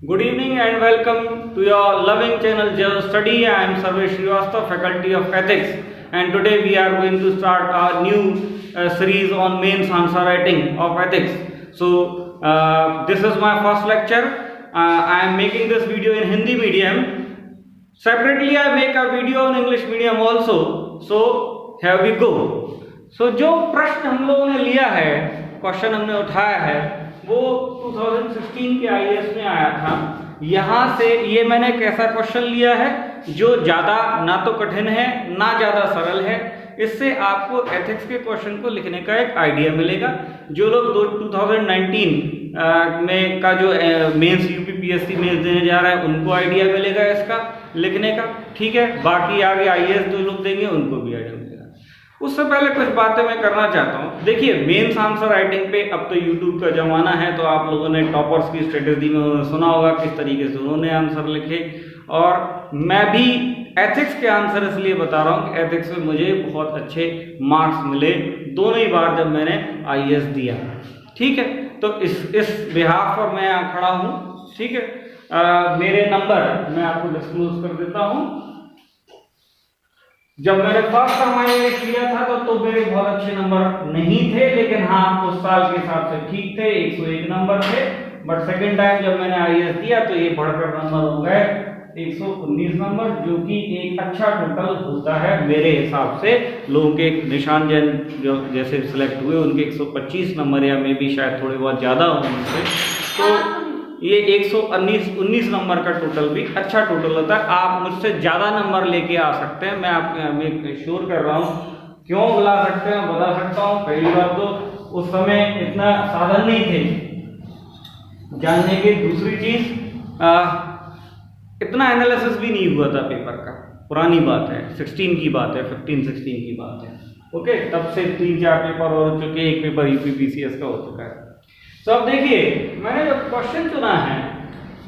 Good evening and welcome to your loving channel Geo Study. I am Sarvesh Srivastava, Faculty of Ethics, and today we are going to start our new series on mains answer writing of ethics. So this is my first lecture. I am making this video in Hindi medium. Separately I make a video on English medium also. So here we go. So जो प्रश्न हम लोगों ने लिया है, question हमने उठाया है, वो 2016 के आईएएस में आया था। यहाँ से ये मैंने कैसा क्वेश्चन लिया है जो ज़्यादा ना तो कठिन है ना ज़्यादा सरल है। इससे आपको एथिक्स के क्वेश्चन को लिखने का एक आइडिया मिलेगा। जो लोग 2019 में का जो मेंस यूपीपीएससी मेंस देने जा रहा है उनको आइडिया मिलेगा इसका लिखने का, ठीक है। बाकी आगे आईएएस जो लोग देंगे उनको भी आइडिया मिलेगा। उससे पहले कुछ बातें मैं करना चाहता हूँ। देखिए, मेंस आंसर राइटिंग पे अब तो यूट्यूब का ज़माना है, तो आप लोगों ने टॉपर्स की स्ट्रेटेजी में सुना होगा किस तरीके से उन्होंने आंसर लिखे। और मैं भी एथिक्स के आंसर इसलिए बता रहा हूँ कि एथिक्स में मुझे बहुत अच्छे मार्क्स मिले दोनों ही बार जब मैंने आईएएस दिया, ठीक है। तो इस बिहाफ पर मैं यहाँ खड़ा हूँ, ठीक है। मेरे नंबर मैं आपको डिस्क्लोज कर देता हूँ। जब मैंने फर्स्ट टाइम आईएएस किया था तो मेरे बहुत अच्छे नंबर नहीं थे, लेकिन हाँ उस साल के हिसाब से ठीक थे, 101 नंबर थे। बट सेकंड टाइम जब मैंने आईएएस दिया तो ये बढ़कर नंबर हो गए 119 नंबर, जो कि एक अच्छा टोटल होता है मेरे हिसाब से। लोगों के निशान जैन जो जैसे सिलेक्ट हुए उनके 125 नंबर या मे भी शायद थोड़े बहुत ज़्यादा हो उनसे, तो ये 119 नंबर का टोटल भी अच्छा टोटल होता है। आप मुझसे ज़्यादा नंबर लेके आ सकते हैं, मैं आपको श्योर कर रहा हूँ। क्यों बुला सकते हैं बता सकता हूँ। पहली बात तो उस समय इतना साधन नहीं थे जानने की। दूसरी चीज़ इतना एनालिसिस भी नहीं हुआ था पेपर का। पुरानी बात है, 16 की बात है, 15-16 की बात है, ओके। तब से 3-4 पेपर हो चुके, एक पेपर यूपीपीसीएस का हो चुका है। तो अब देखिए, मैंने जो क्वेश्चन चुना है,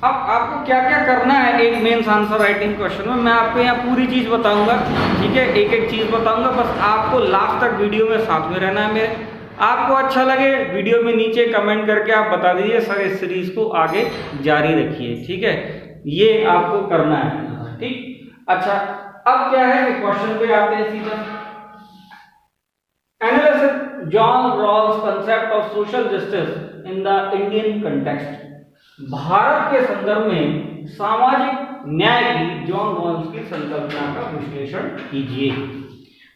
अब आपको क्या क्या करना है एक मेंस आंसर राइटिंग क्वेश्चन में, मैं आपको यहाँ पूरी चीज़ बताऊंगा, ठीक है। एक एक चीज़ बताऊंगा, बस आपको लास्ट तक वीडियो में साथ में रहना है मेरे। आपको अच्छा लगे वीडियो में नीचे कमेंट करके आप बता दीजिए सर इस सीरीज को आगे जारी रखिए, ठीक है। ये आपको करना है, ठीक। अच्छा, अब क्या है क्वेश्चन पे आते हैं सीधा। Analysis John Rawls concept of social justice in the Indian context. Bharat के संदर्भ में सामाजिक न्याय की जॉन रॉल्स की संकल्पना का विश्लेषण कीजिए।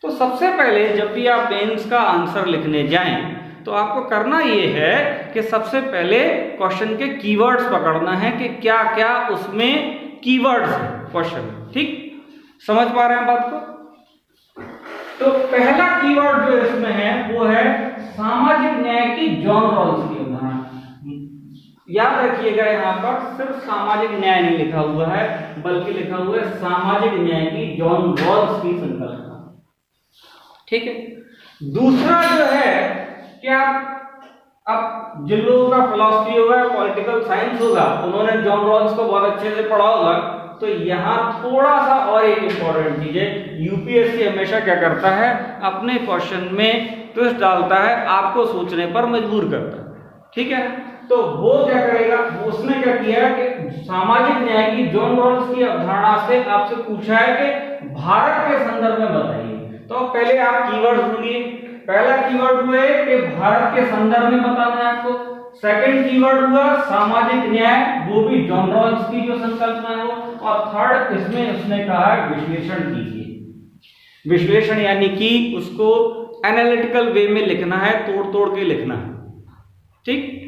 तो सबसे पहले जब भी आप मेंस का आंसर लिखने जाएं तो आपको करना ये है कि सबसे पहले क्वेश्चन के कीवर्ड्स पकड़ना है कि क्या क्या उसमें कीवर्ड्स है क्वेश्चन, ठीक। समझ पा रहे हैं बात को? तो पहला कीवर्ड जो इसमें है वो है सामाजिक न्याय की जॉन रॉल्स की अवधारणा। याद रखिएगा, यहाँ पर सिर्फ सामाजिक न्याय नहीं लिखा हुआ है, बल्कि लिखा हुआ है सामाजिक न्याय की जॉन रॉल्स की संकल्पना, ठीक है। दूसरा जो है कि अब जिन लोगों का फिलॉसफी होगा, पॉलिटिकल साइंस होगा, उन्होंने जॉन रॉल्स को बहुत अच्छे से पढ़ा होगा। तो यहाँ थोड़ा सा और एक इंपॉर्टेंट चीज है, यूपीएससी हमेशा क्या करता है, अपने क्वेश्चन में ट्विस्ट डालता है, आपको सोचने पर मजबूर करता है, ठीक है। तो वो क्या करेगा, उसने क्या किया कि सामाजिक न्याय की जॉन रॉल्स की अवधारणा से आपसे पूछा है कि भारत के संदर्भ में बताइए। तो पहले आप कीवर्ड ढूंढिए। पहला कीवर्ड हुआ है कि भारत के संदर्भ में बताना है आपको। सेकंड कीवर्ड हुआ सामाजिक न्याय, वो भी जॉन रॉल्स की जो संकल्पना है वो। और थर्ड इसमें उसने कहा है विश्लेषण कीजिए। विश्लेषण यानी कि उसको एनालिटिकल वे में लिखना है, तोड़ तोड़ के लिखना है, ठीक।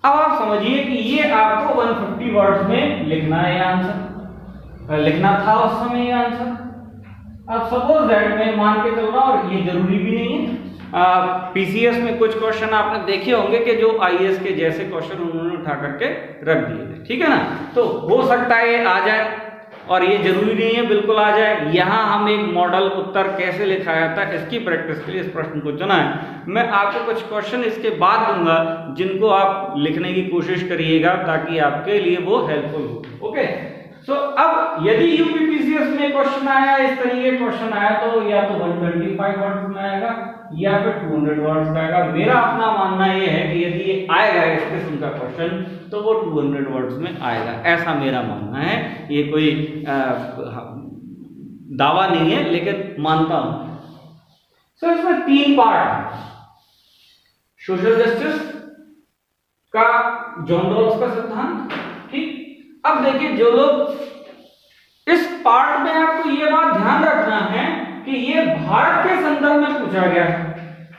अब आप समझिए कि ये आपको 150 वर्ड्स में लिखना है, आंसर लिखना था उस समय ये आंसर। अब सपोज दैट मैं मान के चल रहा हूं, और ये जरूरी भी नहीं है। पीसीएस में कुछ क्वेश्चन आपने देखे होंगे कि जो आईएएस के जैसे क्वेश्चन उन्होंने उठा करके रख दिए थे, ठीक है ना। तो हो सकता है ये आ जाए, और ये जरूरी नहीं है बिल्कुल आ जाए। यहाँ हम एक मॉडल उत्तर कैसे लिखा जाता है इसकी प्रैक्टिस के लिए इस प्रश्न को चुना है। मैं आपको कुछ क्वेश्चन इसके बाद दूंगा जिनको आप लिखने की कोशिश करिएगा ताकि आपके लिए वो हेल्पफुल हो, ओके। सो अब यदि यूपीपीसीएस में क्वेश्चन आया, इस तरीके क्वेश्चन आया, तो या तो 125 वर्ड्स में आएगा या फिर 200 वर्ड्स का आएगा। मेरा अपना मानना यह है कि यदि ये आएगा इस किस्म का क्वेश्चन तो वो 200 वर्ड्स में आएगा, ऐसा मेरा मानना है। ये कोई दावा नहीं है लेकिन मानता हूं। सो इसमें 3 पार्ट, सोशल जस्टिस का, जॉन रॉल्स का सिद्धांत, ठीक। अब देखिए जो लोग इस पार्ट में, आपको ये बात ध्यान रखना है कि ये भारत के संदर्भ में पूछा गया है।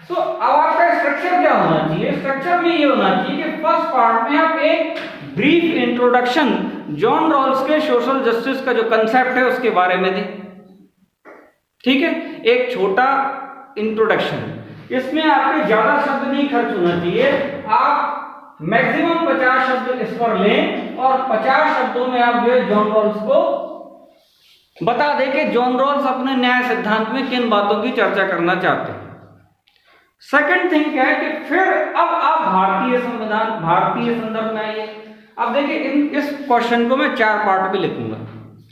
सो अब आपका स्ट्रक्चर क्या होना चाहिए? स्ट्रक्चर में ये होना चाहिए कि फर्स्ट पार्ट में आप एक ब्रीफ इंट्रोडक्शन जॉन रॉल्स के सोशल जस्टिस का जो कंसेप्ट है उसके बारे में दें, ठीक है, एक छोटा इंट्रोडक्शन। इसमें आपके ज्यादा शब्द नहीं खर्च होना चाहिए, आप मैक्सिमम 50 शब्द इस पर लें और 50 शब्दों में आप जो है जॉन रॉल्स को बता दें कि जॉन रॉल्स अपने न्याय सिद्धांत में किन बातों की चर्चा करना चाहते हैं। सेकंड थिंग क्या है कि फिर अब आप भारतीय संविधान, भारतीय संदर्भ में आइए। अब देखिए इस क्वेश्चन को मैं 4 पार्ट में लिखूंगा,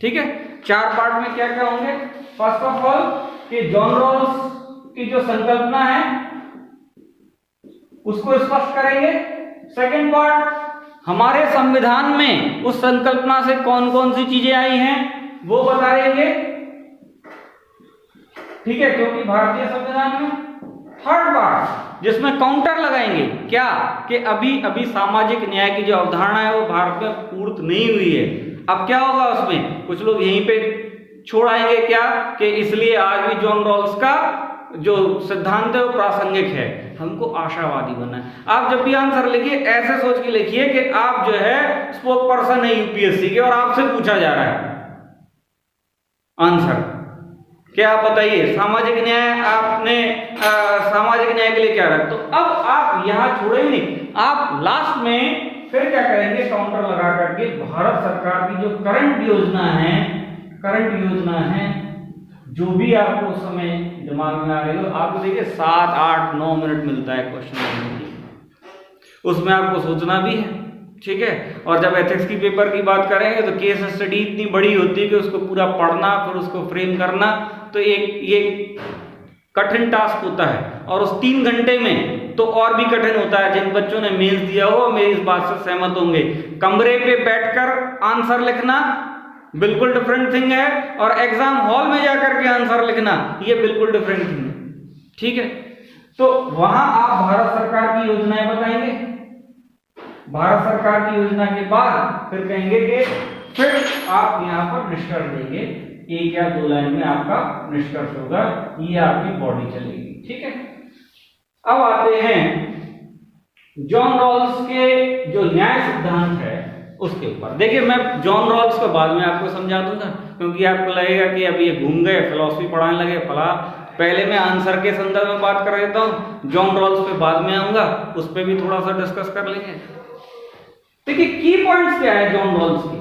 ठीक है। 4 पार्ट में क्या क्या होंगे? फर्स्ट ऑफ ऑल कि जॉन रॉल्स की जो संकल्पना है उसको स्पष्ट करेंगे। सेकंड पार्ट, हमारे संविधान में उस संकल्पना से कौन कौन सी चीजें आई हैं वो बता देंगे, ठीक है, क्योंकि भारतीय संविधान में। थर्ड पार्ट जिसमें काउंटर लगाएंगे, क्या कि अभी अभी सामाजिक न्याय की जो अवधारणा है वो भारत में पूर्त नहीं हुई है। अब क्या होगा उसमें, कुछ लोग यहीं पे छोड़ आएंगे क्या कि इसलिए आज भी जॉन रॉल्स का जो सिद्धांत है वो प्रासंगिक है। हमको आशावादी बनना है। आप जब भी आंसर लिखिए ऐसे सोच के लिखिए कि आप जो है स्पोक पर्सन है यूपीएससी के और आपसे पूछा जा रहा है आंसर। क्या आप बताइए सामाजिक न्याय, आपने सामाजिक न्याय के लिए क्या रखा? तो अब आप यहां छोड़े ही नहीं, आप लास्ट में फिर क्या करेंगे, काउंटर लगा करके भारत सरकार की जो करंट योजना है जो भी आपको उस समय दिमाग में आ रही हो, आपको देखिए 7, 8, 9 मिनट मिलता है क्वेश्चन करने के लिए, उसमें आपको सोचना भी है, ठीक है। और जब एथिक्स की पेपर की बात करेंगे तो केस स्टडी इतनी बड़ी होती है कि उसको पूरा पढ़ना फिर उसको फ्रेम करना तो ये कठिन टास्क होता है। और उस 3 घंटे में तो और भी कठिन होता है। जिन बच्चों ने मेंस दिया हो मेरी इस बात से सहमत होंगे, कमरे पे बैठकर आंसर लिखना बिल्कुल डिफरेंट थिंग है और एग्जाम हॉल में जाकर के आंसर लिखना ये बिल्कुल डिफरेंट थिंग है, ठीक है। तो वहां आप भारत सरकार की योजनाएं बताएंगे, भारत सरकार की योजना के बाद फिर कहेंगे कि फिर आप यहां पर निष्कर्ष देंगे, 1 या 2 लाइन में आपका निष्कर्ष होगा, ये आपकी बॉडी चलेगी, ठीक है। अब आते हैं जॉन रॉल्स के जो न्याय सिद्धांत है उसके ऊपर। देखिए मैं जॉन रॉल्स को बाद में आपको समझा दूंगा क्योंकि आपको लगेगा कि अब ये घूम गए, फिलॉसफी पढ़ाने लगे फला। पहले मैं आंसर के संदर्भ में बात कर देता हूं, जॉन रॉल्स पे बाद में आऊंगा, उस पर भी थोड़ा सा डिस्कस कर लेंगे। देखिए की पॉइंट्स क्या है जॉन रॉल्स के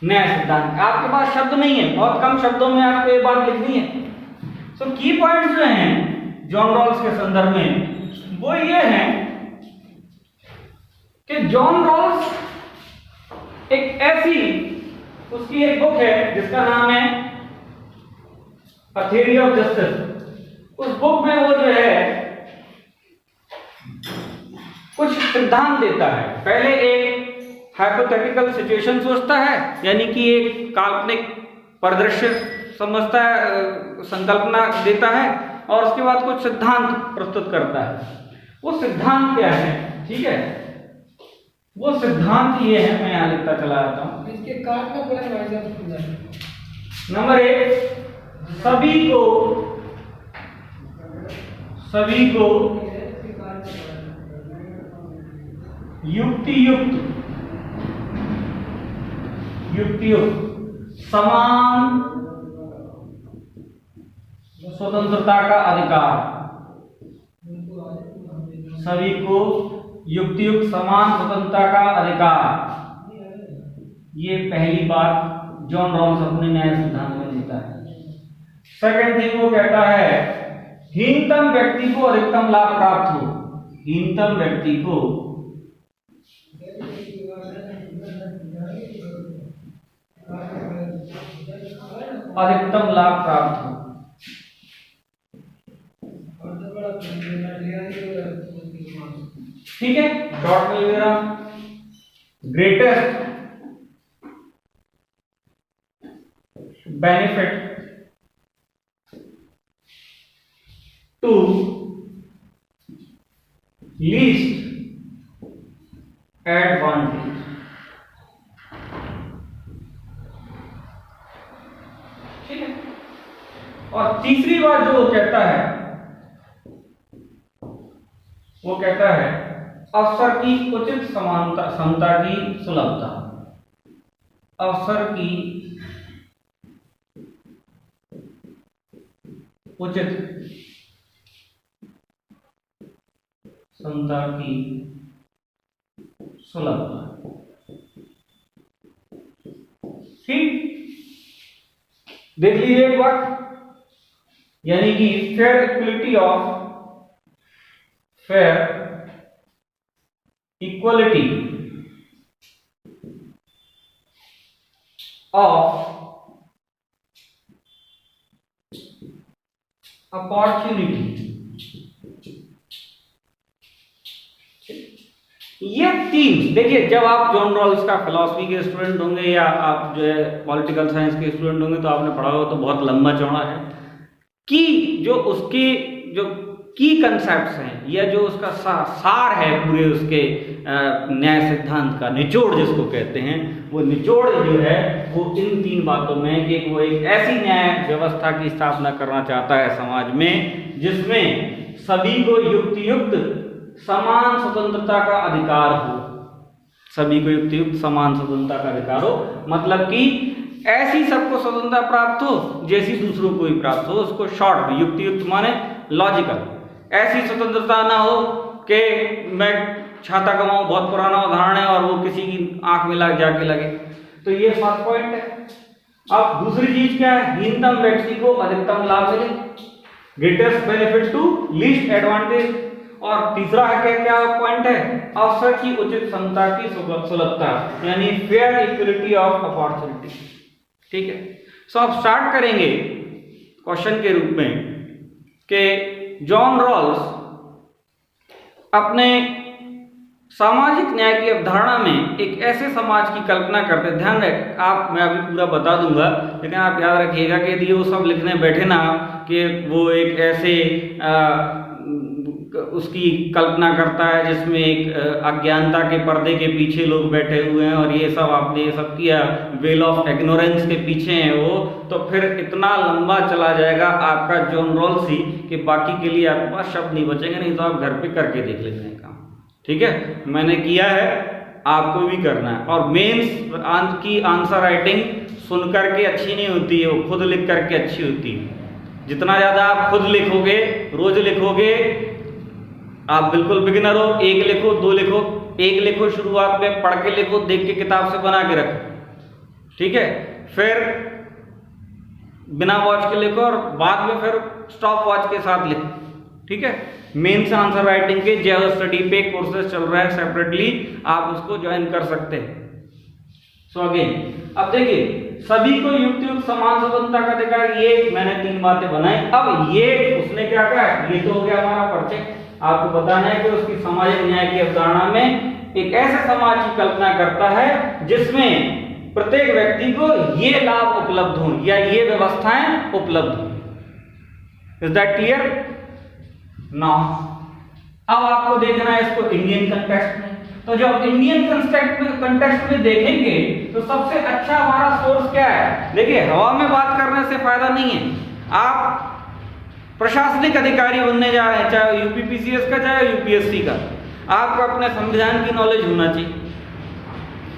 न्याय सिद्धांत। आपके पास शब्द नहीं है, बहुत कम शब्दों में आपको ये बात लिखनी है। सो की पॉइंट्स जो हैं जॉन रॉल्स के संदर्भ में वो ये हैं कि जॉन रॉल्स एक ऐसी, उसकी एक बुक है जिसका नाम है अ थ्योरी ऑफ जस्टिस। उस बुक में वो जो है कुछ सिद्धांत देता है। पहले एक हाइपोथेटिकल सिचुएशन सोचता है, यानी कि एक काल्पनिक परिदृश्य समझता है, संकल्पना देता है और उसके बाद कुछ सिद्धांत प्रस्तुत करता है। वो सिद्धांत क्या है, ठीक है, वो सिद्धांत ये है, मैं यहां लिखता चला जाता हूं। इसके काट में पड़े नंबर 1, सभी को युक्ति युक्त समान स्वतंत्रता का अधिकार। सभी को युक्तियुक्त समान स्वतंत्रता का अधिकार, ये पहली बात जॉन रॉल्स अपने न्याय सिद्धांत में देता है। सेकंड थिंग वो कहता है हीनतम व्यक्ति को अधिकतम लाभ प्राप्त हो, हीनतम व्यक्ति को अधिकतम लाभ प्राप्त हो। ठीक है, शॉर्ट में ले रहा greatest benefit to least advantage. ठीक है, और तीसरी बात जो कहता है वो कहता है अवसर की उचित समानता समता की सुलभता। अवसर की उचित समता की सुलभता। ठीक, देख लीजिए एक बार, यानी कि फेयर इक्वलिटी ऑफ अपॉर्चुनिटी। ये तीन, देखिए जब आप जॉन रॉल्स का फिलॉसफी के स्टूडेंट होंगे या आप जो है पॉलिटिकल साइंस के स्टूडेंट होंगे तो आपने पढ़ा होगा, तो बहुत लंबा चौड़ा है कि जो उसके जो की कंसेप्ट्स हैं या जो उसका सार है पूरे उसके न्याय सिद्धांत का, निचोड़ जिसको कहते हैं, वो निचोड़ जो है वो इन तीन बातों में कि वो एक ऐसी न्याय व्यवस्था की स्थापना करना चाहता है समाज में जिसमें सभी को युक्त समान स्वतंत्रता का अधिकार हो। सभी को युक्त समान स्वतंत्रता का अधिकार हो, मतलब कि ऐसी सबको स्वतंत्रता प्राप्त हो जैसी दूसरों को भी प्राप्त हो। उसको शॉर्ट में युक्त माने लॉजिकल। ऐसी स्वतंत्रता ना हो कि मैं छाता कमाऊं, बहुत पुराना उदाहरण है, और वो किसी की आंख में जाके लगे। तो ये फर्स्ट पॉइंट है। अब दूसरी चीज क्या है, हीनतम व्यक्ति को अधिकतम लाभ मिले, greatest benefit to least advantage. और तीसरा है क्या पॉइंट है, अवसर की उचित समता की सुलभता, यानी फेयर इक्वलिटी ऑफ अपॉर्चुनिटी। ठीक है, सो अब स्टार्ट करेंगे क्वेश्चन के रूप में कि जॉन रॉल्स अपने सामाजिक न्याय की अवधारणा में एक ऐसे समाज की कल्पना करते, ध्यान रख आप, मैं अभी पूरा बता दूंगा लेकिन आप याद रखिएगा कि यदि वो सब लिखने बैठे ना कि वो एक ऐसे उसकी कल्पना करता है जिसमें एक अज्ञानता के पर्दे के पीछे लोग बैठे हुए हैं और ये सब आपने ये सब किया, वेल ऑफ इग्नोरेंस के पीछे हैं वो, तो फिर इतना लंबा चला जाएगा आपका जॉन रॉल्स ही कि बाकी के लिए आपके पास शब्द नहीं बचेंगे। नहीं तो आप घर पे करके देख लेते हैं काम। ठीक है, मैंने किया है, आपको भी करना है। और मेंस की आंसर राइटिंग सुन करके अच्छी नहीं होती है, वो खुद लिख करके अच्छी होती है। जितना ज़्यादा आप खुद लिखोगे, रोज लिखोगे, आप बिल्कुल बिगिनर हो, एक लिखो, दो लिखो, एक लिखो शुरुआत में, पढ़ के लिखो, देख के किताब से बना के रखो। ठीक है, फिर बिना वॉच के लिखो और बाद में फिर स्टॉप वॉच के साथ लिखो। ठीक है, मेंस आंसर राइटिंग के जेओ स्टडी पे कोर्सेज चल रहा है सेपरेटली, आप उसको ज्वाइन कर सकते हैं। सो अगेन, अब देखिए सभी को युक्त समान स्वतंत्रता का अधिकार, ये मैंने तीन बातें बनाई। अब ये उसने क्या कहा, ये तो हो गया हमारा परिचय। आपको बताना है कि उसकी सामाजिक न्याय की अवधारणा में एक ऐसे समाज की कल्पना करता है जिसमें प्रत्येक व्यक्ति को ये लाभ उपलब्ध हो या ये व्यवस्थाएं उपलब्ध हो। Is that clear? नाउ अब आपको देखना है इसको इंडियन कंटेक्स्ट में। तो जब इंडियन कंटेक्स्ट में देखेंगे तो सबसे अच्छा हमारा सोर्स क्या है? देखिए, हवा में बात करने से फायदा नहीं है। आप प्रशासनिक अधिकारी बनने जा रहे हैं, चाहे यूपीपीसीएस का चाहे यूपीएससी का, आपको अपने संविधान की नॉलेज होना चाहिए।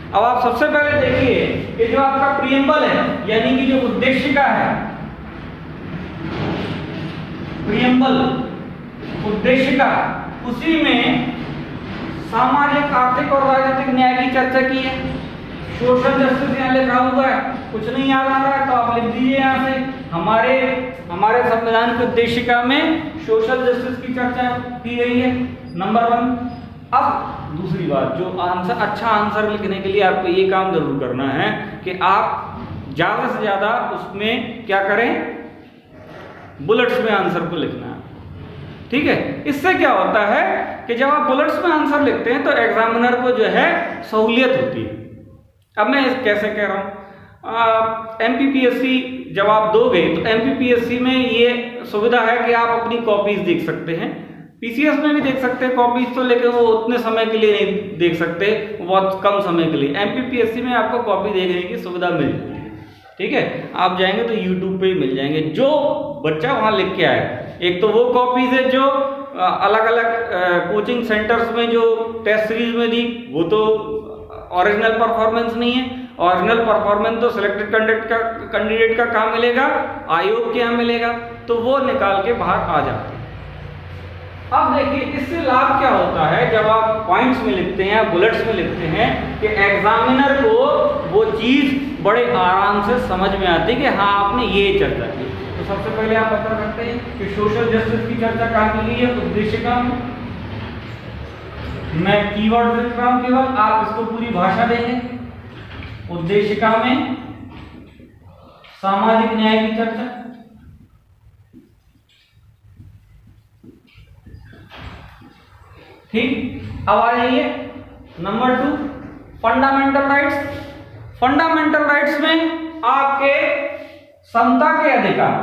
अब आप सबसे पहले देखिए कि जो आपका प्रियम्बल है, यानी कि जो उद्देशिका है, प्रियम्बल उद्देशिका, उसी में सामाजिक, आर्थिक और राजनीतिक न्याय की चर्चा की है। सोशल जस्टिस यहाँ लिखा हुआ है, कुछ नहीं याद आ रहा है तो आप लिख दीजिए यहाँ से। हमारे संविधान की उद्देशिका में सोशल जस्टिस की चर्चा की गई है, नंबर 1। अब दूसरी बात, जो अच्छा आंसर लिखने के लिए आपको ये काम जरूर करना है कि आप ज्यादा से ज्यादा उसमें क्या करें, बुलेट्स में आंसर को लिखना है। ठीक है। इससे क्या होता है कि जब आप बुलेट्स में आंसर लिखते हैं तो एग्जामिनर को जो है सहूलियत होती है। अब मैं कैसे कह रहा हूँ, एमपीपीएससी जब आप दोगे तो एमपीपीएससी में ये सुविधा है कि आप अपनी कॉपीज देख सकते हैं। पीसीएस में भी देख सकते हैं कॉपीज तो, लेकिन वो उतने समय के लिए नहीं देख सकते, बहुत कम समय के लिए। एमपीपीएससी में आपको कॉपी देखने की सुविधा मिल जाती है, ठीक है। आप जाएंगे तो यूट्यूब पे ही मिल जाएंगे जो बच्चा वहाँ लिख के आए। एक तो वो कॉपीज है जो अलग अलग कोचिंग सेंटर्स में जो टेस्ट सीरीज में दी, वो तो ओरिजिनल परफॉर्मेंस नहीं है। ओरिजिनल परफॉर्मेंस तो सिलेक्टेड कैंडिडेट का कहाँ मिलेगा, आयोग के यहाँ मिलेगा, तो वो निकाल के बाहर आ जाते हैं। अब देखिए इससे लाभ क्या होता है, जब आप पॉइंट्स में लिखते हैं या बुलेट्स में लिखते हैं कि एग्जामिनर को वो चीज बड़े आराम से समझ में आती है कि हाँ आपने ये चर्चा की। तो सबसे पहले आप पता करते हैं कि सोशल जस्टिस की चर्चा कहाँ की गई है, उद्देशिका में। मैं कीवर्ड लिख रहा हूं केवल, आप इसको पूरी भाषा देंगे। उद्देशिका में सामाजिक न्याय की चर्चा, ठीक। अब आ जाइए number 2, fundamental rights. Fundamental rights में आपके समता के अधिकार,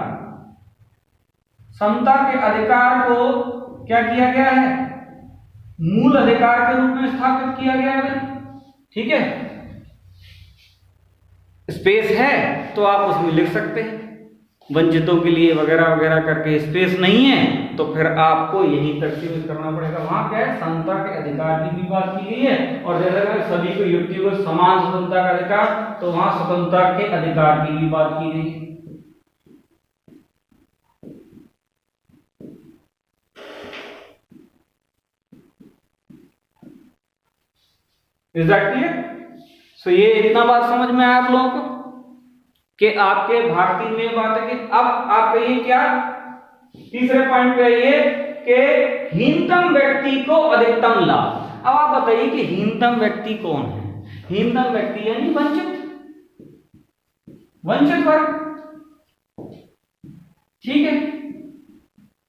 समता के अधिकार को क्या किया गया है, मूल अधिकार के रूप में स्थापित किया गया है, ठीक है। स्पेस है तो आप उसमें लिख सकते हैं, वंचितों के लिए वगैरह वगैरह करके। स्पेस नहीं है तो फिर आपको यहीं तक सीमित करना पड़ेगा। वहां क्या है, समता के अधिकार की भी बात की गई है, और जैसे सभी को व्यक्तियों को समान स्वतंत्रता का अधिकार, तो वहां स्वतंत्रता के अधिकार की भी बात की गई है। Is that clear? सो ये इतना बात समझ में आया आप लोगों को कि आपके भारतीय में बात है कि अब आप कहिए क्या, तीसरे पॉइंट पे आइए कि हीनतम व्यक्ति को अधिकतम लाभ। अब आप बताइए कि हीनतम व्यक्ति कौन है। हीनतम व्यक्ति यानी वंचित, वंचित वर्ग, ठीक है।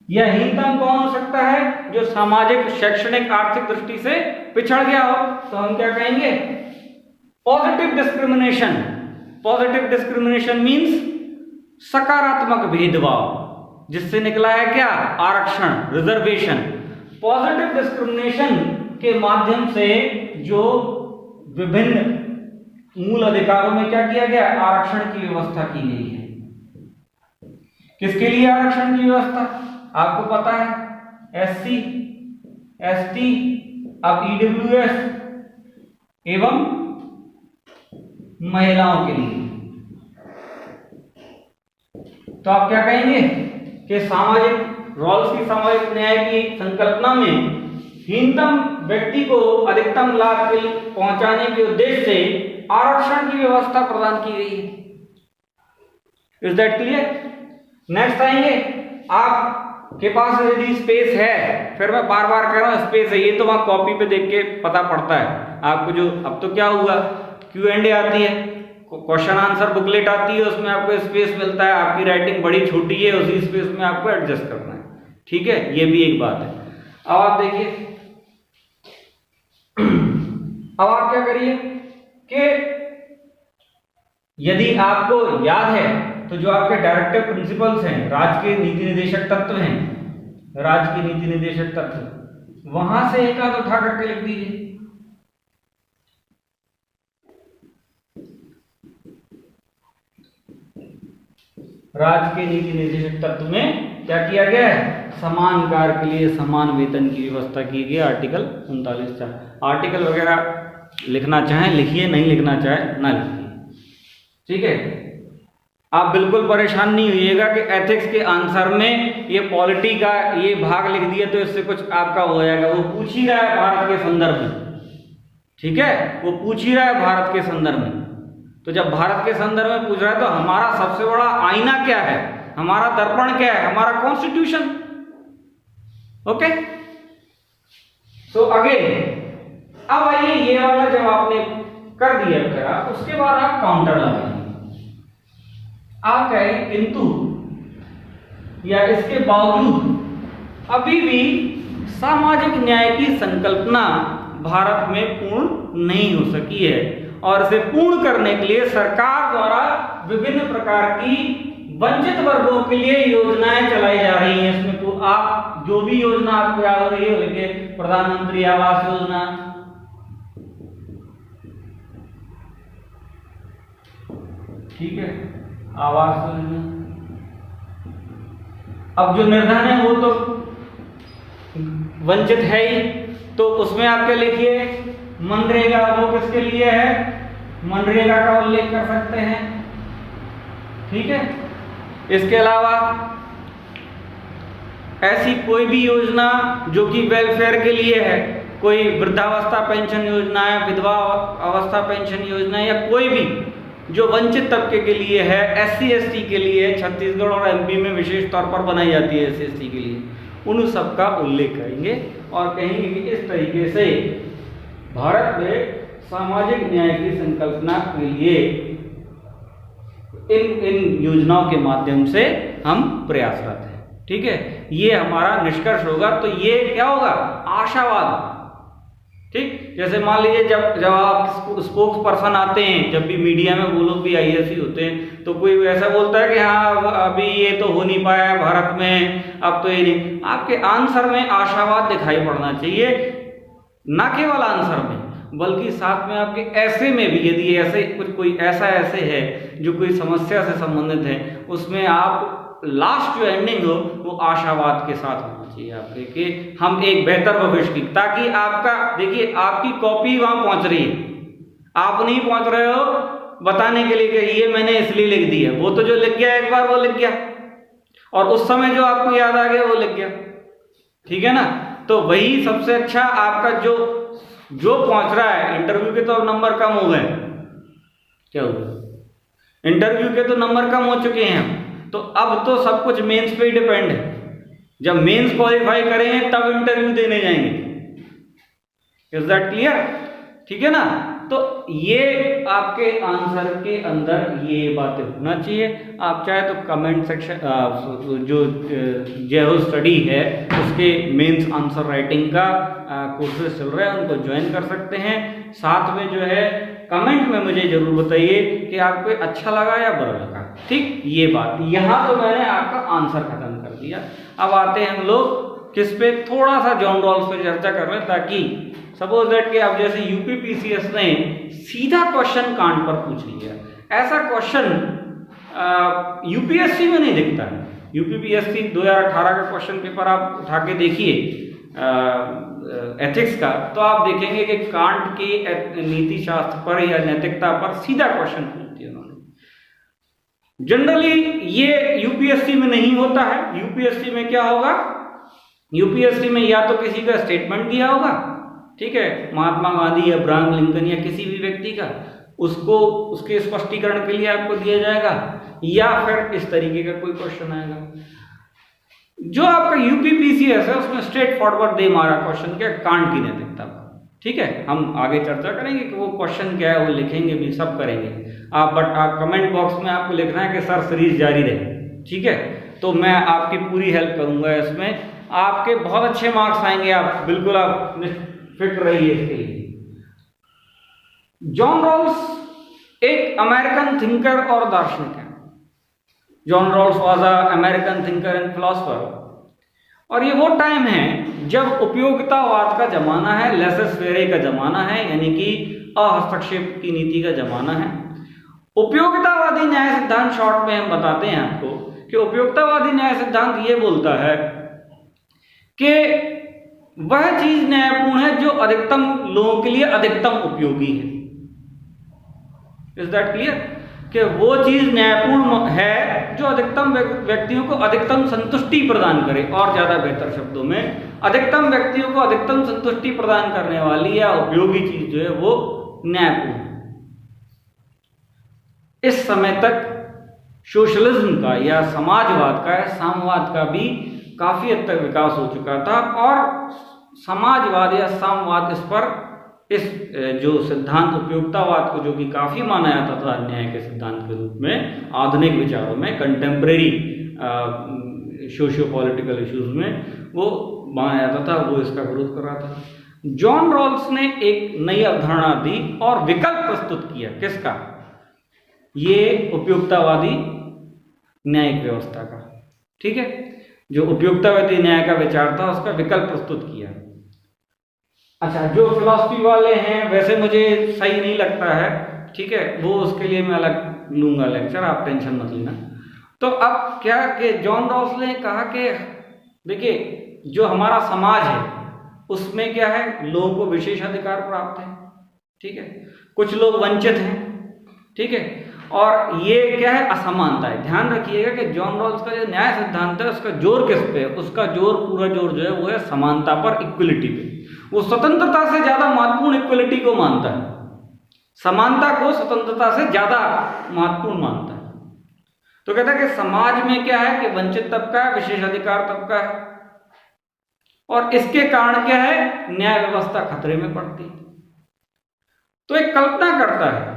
यह हीनतम कौन हो सकता है, जो सामाजिक, शैक्षणिक, आर्थिक दृष्टि से पिछड़ गया हो, तो हम क्या कहेंगे, positive discrimination. Positive discrimination means सकारात्मक भेदभाव, जिससे निकला है क्या, आरक्षण, रिजर्वेशन। पॉजिटिव डिस्क्रिमिनेशन के माध्यम से जो विभिन्न मूल अधिकारों में क्या किया गया, आरक्षण की व्यवस्था की गई है। किसके लिए आरक्षण की व्यवस्था, आपको पता है, एससी, एसटी, अब ईडब्ल्यूएस एवं महिलाओं के लिए। तो आप क्या कहेंगे कि सामाजिक रोल्स की, सामाजिक न्याय की संकल्पना में हीनतम व्यक्ति को अधिकतम लाभ पहुंचाने के उद्देश्य से आरक्षण की व्यवस्था प्रदान की गई है। Is that clear? नेक्स्ट आएंगे, आपके पास यदि स्पेस है, फिर मैं बार बार कह रहा हूं स्पेस है, ये तो वहां कॉपी पे देख के पता पड़ता है आपको। जो अब तो क्या हुआ, Q&A आती है, क्वेश्चन आंसर बुकलेट आती है, उसमें आपको स्पेस मिलता है। आपकी राइटिंग बड़ी छोटी है, उसी स्पेस में आपको एडजस्ट करना है, ठीक है। ये भी एक बात है। अब आप देखिए, अब आप क्या करिए कि यदि आपको याद है तो जो आपके डायरेक्टिव प्रिंसिपल्स हैं, राज्य के नीति निर्देशक तत्व हैं, राज्य के नीति निर्देशक तत्व, वहां से एक आध उठा करके लिख दीजिए। राज्य के नीति निर्देशक तत्व में क्या किया गया है, समान कार्य के लिए समान वेतन की व्यवस्था की गई। आर्टिकल 39। आर्टिकल वगैरह लिखना चाहें लिखिए, नहीं लिखना चाहे ना लिखिए, ठीक है। आप बिल्कुल परेशान नहीं होइएगा कि एथिक्स के आंसर में ये पॉलिटी का ये भाग लिख दिया तो इससे कुछ आपका हो जाएगा। वो पूछ ही रहा है भारत के संदर्भ में, ठीक है, वो पूछ ही रहा है भारत के संदर्भ में। तो जब भारत के संदर्भ में पूछ रहा है तो हमारा सबसे बड़ा आईना क्या है, हमारा दर्पण क्या है, हमारा कॉन्स्टिट्यूशन। ओके, सो अगेन अब आइए, ये वाला जब आपने कर दिया करा, उसके बाद आप काउंटर लगाइए। आप कहें किंतु या इसके बावजूद अभी भी सामाजिक न्याय की संकल्पना भारत में पूर्ण नहीं हो सकी है, और इसे पूर्ण करने के लिए सरकार द्वारा विभिन्न प्रकार की वंचित वर्गों के लिए योजनाएं चलाई जा रही हैं। इसमें तो आप जो भी योजना आपको याद हो रही है, देखिए प्रधानमंत्री आवास योजना, ठीक है, आवास योजना। अब जो निर्धन है वो तो वंचित है ही, तो उसमें आप क्या लिखिए, मनरेगा, वो किसके लिए है, मनरेगा का उल्लेख कर सकते हैं, ठीक है। इसके अलावा ऐसी कोई भी योजना जो कि वेलफेयर के लिए है, कोई वृद्धावस्था पेंशन योजना है, विधवा अवस्था पेंशन योजना है, या कोई भी जो वंचित तबके के लिए है, SC ST के लिए, छत्तीसगढ़ और MP में विशेष तौर पर बनाई जाती है SC ST के लिए, उन सब का उल्लेख करेंगे और कहेंगे कि इस तरीके से भारत में सामाजिक न्याय की संकल्पना के लिए इन योजनाओं के माध्यम से हम प्रयासरत हैं, ठीक है। ये हमारा निष्कर्ष होगा। तो ये क्या होगा, आशावाद, ठीक। जैसे मान लीजिए जब आप स्पोक्स पर्सन आते हैं, जब भी मीडिया में वो लोग भी IAS ही होते हैं, तो कोई ऐसा बोलता है कि हाँ अभी ये तो हो नहीं पाया है भारत में, अब तो ये नहीं। आपके आंसर में आशावाद दिखाई पड़ना चाहिए, न केवल आंसर में बल्कि साथ में आपके ऐसे में भी, यदि ऐसे कोई ऐसा ऐसे है जो कोई समस्या से संबंधित है, उसमें आप लास्ट जो एंडिंग हो वो आशावाद के साथ होना चाहिए आपके, कि हम एक बेहतर भविष्य की, ताकि आपका, देखिए आपकी कॉपी वहां पहुंच रही है, आप नहीं पहुंच रहे हो बताने के लिए कि ये मैंने इसलिए लिख दिया, वो तो जो लिख गया एक बार वो लिख गया, और उस समय जो आपको याद आ गया वो लिख गया, ठीक है ना। तो वही सबसे अच्छा आपका जो पहुंच रहा है। इंटरव्यू के तो नंबर कम हो गए, क्या हुआ, इंटरव्यू के तो नंबर कम हो चुके हैं, तो अब तो सब कुछ मेंस पे ही डिपेंड है। जब मेंस क्वालिफाई करेंगे तब इंटरव्यू देने जाएंगे। इज दैट क्लियर, ठीक है ना। तो ये आपके आंसर के अंदर ये बातें होना चाहिए। आप चाहे तो कमेंट सेक्शन, जो जेहो स्टडी है उसके मेंस आंसर राइटिंग का कोर्सेज चल रहे हैं, उनको ज्वाइन कर सकते हैं। साथ में जो है कमेंट में मुझे जरूर बताइए कि आपको अच्छा लगा या बुरा लगा, ठीक। ये बात यहाँ तो मैंने आपका आंसर खत्म कर दिया। अब आते हैं हम लोग किस पे, थोड़ा सा जॉन रॉल्स पे चर्चा कर रहे हैं, ताकि सपोज दैट कि अब जैसे UPPCS ने सीधा क्वेश्चन कांट पर पूछ लिया, ऐसा क्वेश्चन UPSC में नहीं दिखता है। UPPSC 2018 का क्वेश्चन पेपर आप उठा के देखिए एथिक्स का, तो आप देखेंगे कि कांट की नीति शास्त्र पर या नैतिकता पर सीधा क्वेश्चन पूछ दिया उन्होंने। जनरली ये UPSC में नहीं होता है। UPSC में क्या होगा, UPSC में या तो किसी का स्टेटमेंट दिया होगा, ठीक है, महात्मा गांधी या अब्राहम लिंकन या किसी भी व्यक्ति का, उसको उसके स्पष्टीकरण के लिए आपको दिया जाएगा, या फिर इस तरीके का कोई क्वेश्चन आएगा। जो आपका UPPCS है उसमें स्ट्रेट फॉरवर्ड दे मारा क्वेश्चन क्या, कांट की नैतिकता पर, ठीक है। हम आगे चर्चा करेंगे कि वो क्वेश्चन क्या है, वो लिखेंगे भी, सब करेंगे आप, बट आप कमेंट बॉक्स में आपको लिखना है कि सर सीरीज जारी रहे, ठीक है। तो मैं आपकी पूरी हेल्प करूंगा इसमें, आपके बहुत अच्छे मार्क्स आएंगे, आप बिल्कुल आप फिट रहिए इसके लिए। जॉन रॉल्स एक अमेरिकन थिंकर और दार्शनिक है। John Rawls was a American thinker and philosopher, और ये वो टाइम है जब उपयोगितावाद का जमाना है, लेसेस फेरे का जमाना है, यानी कि अहस्तक्षेप की नीति का जमाना है। उपयोगितावादी न्याय सिद्धांत शॉर्ट में हम बताते हैं आपको कि उपयोगितावादी न्याय सिद्धांत ये बोलता है कि वह चीज न्यायपूर्ण है जो अधिकतम लोगों के लिए अधिकतम उपयोगी है। इज दैट क्लियर, कि वो चीज न्यायपूर्ण है जो अधिकतम व्यक्तियों को अधिकतम संतुष्टि प्रदान करे, और ज्यादा बेहतर शब्दों में अधिकतम व्यक्तियों को अधिकतम संतुष्टि प्रदान करने वाली या उपयोगी चीज जो है वो न्यायपूर्ण। इस समय तक सोशलिज्म का या समाजवाद का या साम्यवाद का भी काफी हद तक विकास हो चुका था, और समाजवाद या साम्यवाद इस पर इस जो सिद्धांत उपयोगितावाद को, जो कि काफी माना जाता था न्याय के सिद्धांत के रूप में आधुनिक विचारों में, कंटेम्परेरी सोशियो पॉलिटिकल इश्यूज में वो माना जाता था, वो इसका विरोध कर रहा था। जॉन रॉल्स ने एक नई अवधारणा दी और विकल्प प्रस्तुत किया, किसका? ये उपयुक्तावादी न्यायिक व्यवस्था का। ठीक है, जो उपयुक्तावादी न्याय का विचार था उसका विकल्प प्रस्तुत किया। अच्छा, जो फिलॉसफी वाले हैं वैसे मुझे सही नहीं लगता है, ठीक है, वो उसके लिए मैं अलग लूंगा लेक्चर, आप टेंशन मत लेना। तो अब क्या कि जॉन रॉल्स ने कहा कि देखिए जो हमारा समाज है उसमें क्या है, लोगों को विशेष अधिकार प्राप्त है, ठीक है, कुछ लोग वंचित हैं, ठीक है, और ये क्या है, असमानता है। ध्यान रखिएगा कि जॉन रॉल्स का जो न्याय सिद्धांत है उसका जोर किस पे है? उसका जोर, पूरा जोर जो है वो है समानता पर, इक्वलिटी पे। वो स्वतंत्रता से ज्यादा महत्वपूर्ण इक्वलिटी को मानता है, समानता को स्वतंत्रता से ज्यादा महत्वपूर्ण मानता है। तो कहता है कि समाज में क्या है कि वंचित तबका है, विशेष अधिकार तबका है, और इसके कारण क्या है, न्याय व्यवस्था खतरे में पड़ती है। तो एक कल्पना करता है,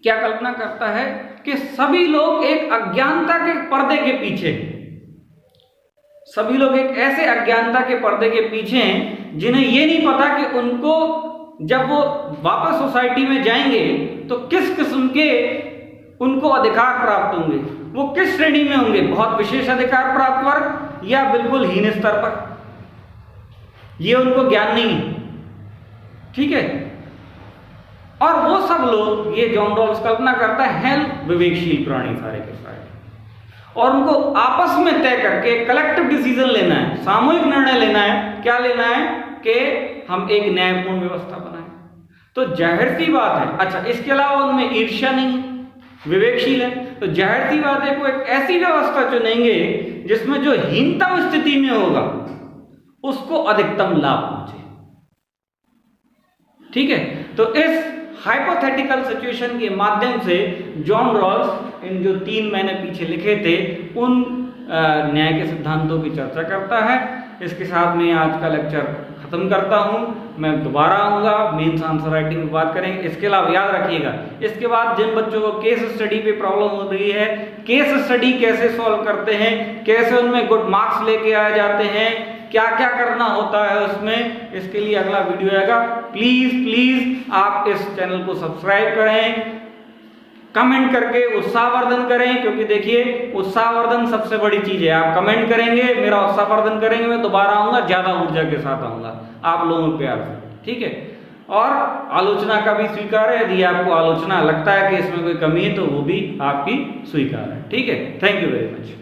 क्या कल्पना करता है कि सभी लोग एक अज्ञानता के पर्दे के पीछे, सभी लोग एक ऐसे अज्ञानता के पर्दे के पीछे हैं जिन्हें ये नहीं पता कि उनको जब वो वापस सोसाइटी में जाएंगे तो किस किस्म के उनको अधिकार प्राप्त होंगे, वो किस श्रेणी में होंगे, बहुत विशेष अधिकार प्राप्त वर्ग या बिल्कुल हीन स्तर पर, ये उनको ज्ञान नहीं है। ठीक है, और वो सब लोग, ये जॉन रॉल्स कल्पना करता है विवेकशील प्राणी सारे के सारे, और उनको आपस में तय करके कलेक्टिव डिसीजन लेना है, सामूहिक निर्णय लेना है। क्या लेना है कि हम एक न्यायपूर्ण व्यवस्था बनाएं। तो जाहिर सी बात है, अच्छा इसके अलावा उनमें ईर्ष्या नहीं है, विवेकशील है, तो जाहिर सी बात है वो एक ऐसी व्यवस्था चुनेंगे जिसमें जो हीनतम स्थिति में होगा उसको अधिकतम लाभ पहुंचे। ठीक है, तो इस हाइपोथेटिकल सिचुएशन के माध्यम से जॉन रॉल्स इन जो 3 मैंने पीछे लिखे थे उन न्याय के सिद्धांतों की चर्चा करता है। इसके साथ मैं आज का लेक्चर खत्म करता हूं। मैं दोबारा आऊंगा, मेंस आंसर राइटिंग की बात करेंगे। इसके अलावा याद रखिएगा, इसके बाद जिन बच्चों को केस स्टडी पे प्रॉब्लम हो रही है, केस स्टडी कैसे सॉल्व करते हैं, कैसे उनमें गुड मार्क्स लेके आ जाते हैं, क्या क्या करना होता है उसमें, इसके लिए अगला वीडियो आएगा। प्लीज आप इस चैनल को सब्सक्राइब करें, कमेंट करके उत्साहवर्धन करें, क्योंकि देखिए उत्साहवर्धन सबसे बड़ी चीज है। आप कमेंट करेंगे, मेरा उत्साहवर्धन करेंगे, मैं दोबारा आऊंगा, ज्यादा ऊर्जा के साथ आऊंगा आप लोगों के प्यार से। ठीक है, और आलोचना का भी स्वीकार है, यदि आपको आलोचना लगता है कि इसमें कोई कमी है तो वो भी आपकी स्वीकार है। ठीक है, थैंक यू वेरी मच।